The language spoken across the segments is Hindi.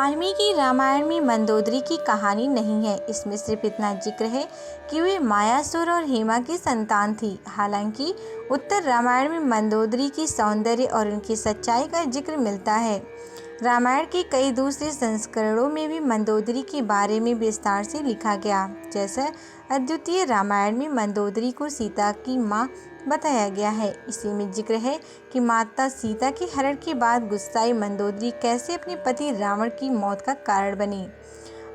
वाल्मीकि रामायण में मंदोदरी की कहानी नहीं है। इसमें सिर्फ इतना जिक्र है कि वे मायासुर और हेमा की संतान थी। हालांकि उत्तर रामायण में मंदोदरी की सौंदर्य और उनकी सच्चाई का जिक्र मिलता है। रामायण के कई दूसरे संस्करणों में भी मंदोदरी के बारे में विस्तार से लिखा गया। जैसे अद्वितीय रामायण में मंदोदरी को सीता की माँ बताया गया है। इसी में जिक्र है कि माता सीता के हरण के बाद गुस्साई मंदोदरी कैसे अपने पति रावण की मौत का कारण बनी।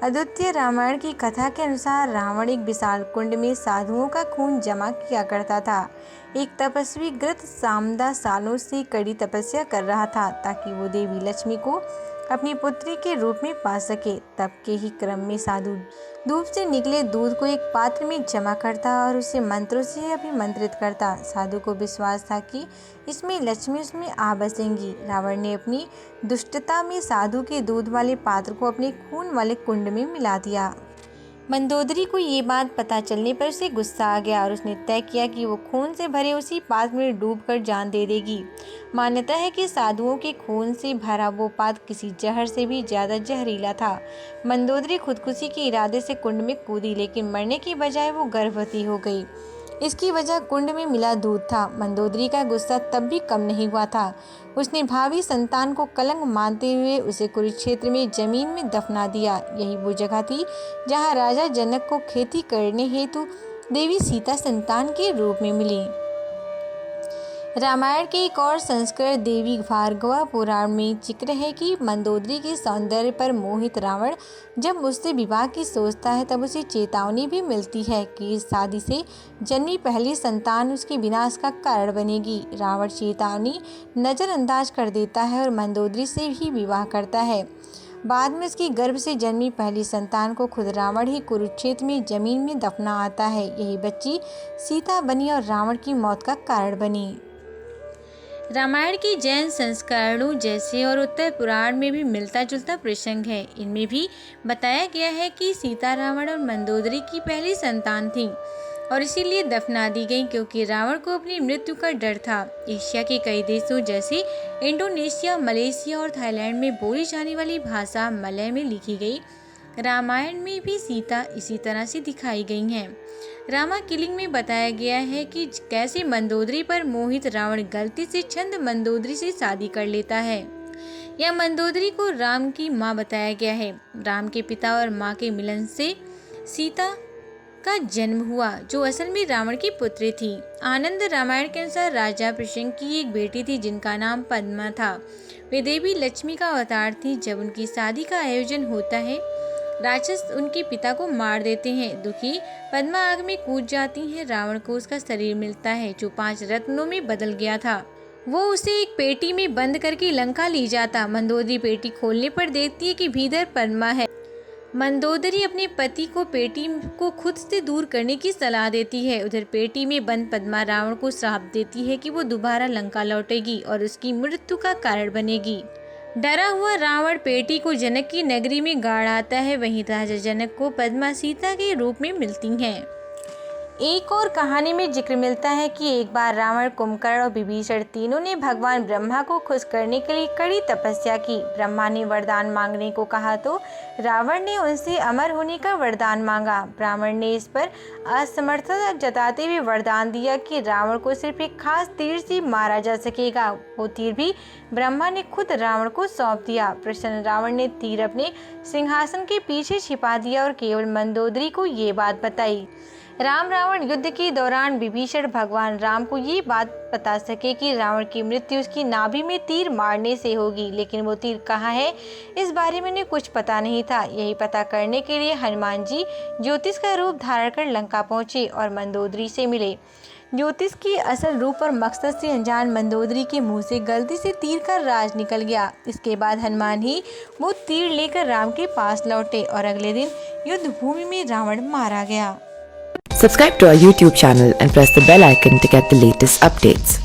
अद्वितीय रामायण की कथा के अनुसार रावण एक विशाल कुंड में साधुओं का खून जमा किया करता था। एक तपस्वी ग्रत सामदा सालों से कड़ी तपस्या कर रहा था ताकि वो देवी लक्ष्मी को अपनी पुत्री के रूप में पा सके। तब के ही क्रम में साधु धूप से निकले दूध को एक पात्र में जमा करता और उसे मंत्रों से अभिमंत्रित करता। साधु को विश्वास था कि इसमें लक्ष्मी उसमें आ बसेंगी। रावण ने अपनी दुष्टता में साधु के दूध वाले पात्र को अपने खून वाले कुंड में मिला दिया। मंदोदरी को ये बात पता चलने पर उसे गुस्सा आ गया और उसने तय किया कि वो खून से भरे उसी पात्र में डूबकर जान दे देगी। मान्यता है कि साधुओं के खून से भरा वो पात्र किसी जहर से भी ज्यादा जहरीला था। मंदोदरी खुदकुशी के इरादे से कुंड में कूदी, लेकिन मरने की बजाय वो गर्भवती हो गई। इसकी वजह कुंड में मिला दूध था। मंदोदरी का गुस्सा तब भी कम नहीं हुआ था। उसने भावी संतान को कलंक मानते हुए उसे कुरुक्षेत्र में जमीन में दफना दिया। यही वो जगह थी जहाँ राजा जनक को खेती करने हेतु देवी सीता संतान के रूप में मिली। रामायण के एक और संस्करण देवी भार्गवा पुराण में जिक्र है कि मंदोदरी के सौंदर्य पर मोहित रावण जब उससे विवाह की सोचता है तब उसे चेतावनी भी मिलती है कि इस शादी से जन्मी पहली संतान उसके विनाश का कारण बनेगी। रावण चेतावनी नज़रअंदाज कर देता है और मंदोदरी से ही विवाह करता है। बाद में उसकी गर्भ से जन्मी पहली संतान को खुद रावण ही कुरुक्षेत्र में जमीन में दफना आता है। यही बच्ची सीता बनी और रावण की मौत का कारण बनी। रामायण के जैन संस्करणों जैसे और उत्तर पुराण में भी मिलता जुलता प्रसंग है। इनमें भी बताया गया है कि सीता रावण और मंदोदरी की पहली संतान थी और इसीलिए दफना दी गई क्योंकि रावण को अपनी मृत्यु का डर था। एशिया के कई देशों जैसे इंडोनेशिया, मलेशिया और थाईलैंड में बोली जाने वाली भाषा मलय में लिखी गई रामायण में भी सीता इसी तरह से दिखाई गई हैं। रामा किलिंग में बताया गया है कि कैसे मंदोदरी पर मोहित रावण गलती से छंद मंदोदरी से शादी कर लेता है। यह मंदोदरी को राम की माँ बताया गया है। राम के पिता और माँ के मिलन से सीता का जन्म हुआ जो असल में रावण की पुत्री थी। आनंद रामायण के अनुसार राजा प्रशंग की एक बेटी थी जिनका नाम पद्मा था। वे देवी लक्ष्मी का अवतार थी। जब उनकी शादी का आयोजन होता है राक्षस उनके पिता को मार देते हैं। दुखी पद्मा आग में कूद जाती है। रावण को उसका शरीर मिलता है जो 5 रत्नों में बदल गया था। वो उसे एक पेटी में बंद करके लंका ले जाता। मंदोदरी पेटी खोलने पर देखती है कि भीतर पद्मा है। मंदोदरी अपने पति को पेटी को खुद से दूर करने की सलाह देती है। उधर पेटी में बंद पद्मा रावण को श्राप देती है कि वो दोबारा लंका लौटेगी और उसकी मृत्यु का कारण बनेगी। डरा हुआ रावण पेटी को जनक की नगरी में गाड़ आता है। वहीं राजा जनक को पद्मा सीता के रूप में मिलती हैं। एक और कहानी में जिक्र मिलता है कि एक बार रावण, कुंभकर्ण और विभीषण तीनों ने भगवान ब्रह्मा को खुश करने के लिए कड़ी तपस्या की। ब्रह्मा ने वरदान मांगने को कहा तो रावण ने उनसे अमर होने का वरदान मांगा। ब्राह्मण ने इस पर असमर्थता जताते हुए वरदान दिया कि रावण को सिर्फ एक खास तीर से मारा जा सकेगा। वो तीर भी ब्रह्मा ने खुद रावण को सौंप दिया। प्रसन्न रावण ने तीर अपने सिंहासन के पीछे छिपा दिया और केवल मंदोदरी को ये बात बताई। राम रावण युद्ध के दौरान विभीषण भगवान राम को ये बात बता सके कि रावण की मृत्यु उसकी नाभि में तीर मारने से होगी, लेकिन वो तीर कहाँ है इस बारे में उन्हें कुछ पता नहीं था। यही पता करने के लिए हनुमान जी ज्योतिष का रूप धारण कर लंका पहुंचे और मंदोदरी से मिले। ज्योतिष की असल रूप और मकसद से अनजान मंदोदरी के मुंह से गलती से तीर का राज निकल गया। इसके बाद हनुमान ही वो तीर लेकर राम के पास लौटे और अगले दिन युद्ध भूमि में रावण मारा गया। Subscribe to our YouTube channel and press the bell icon to get the latest updates.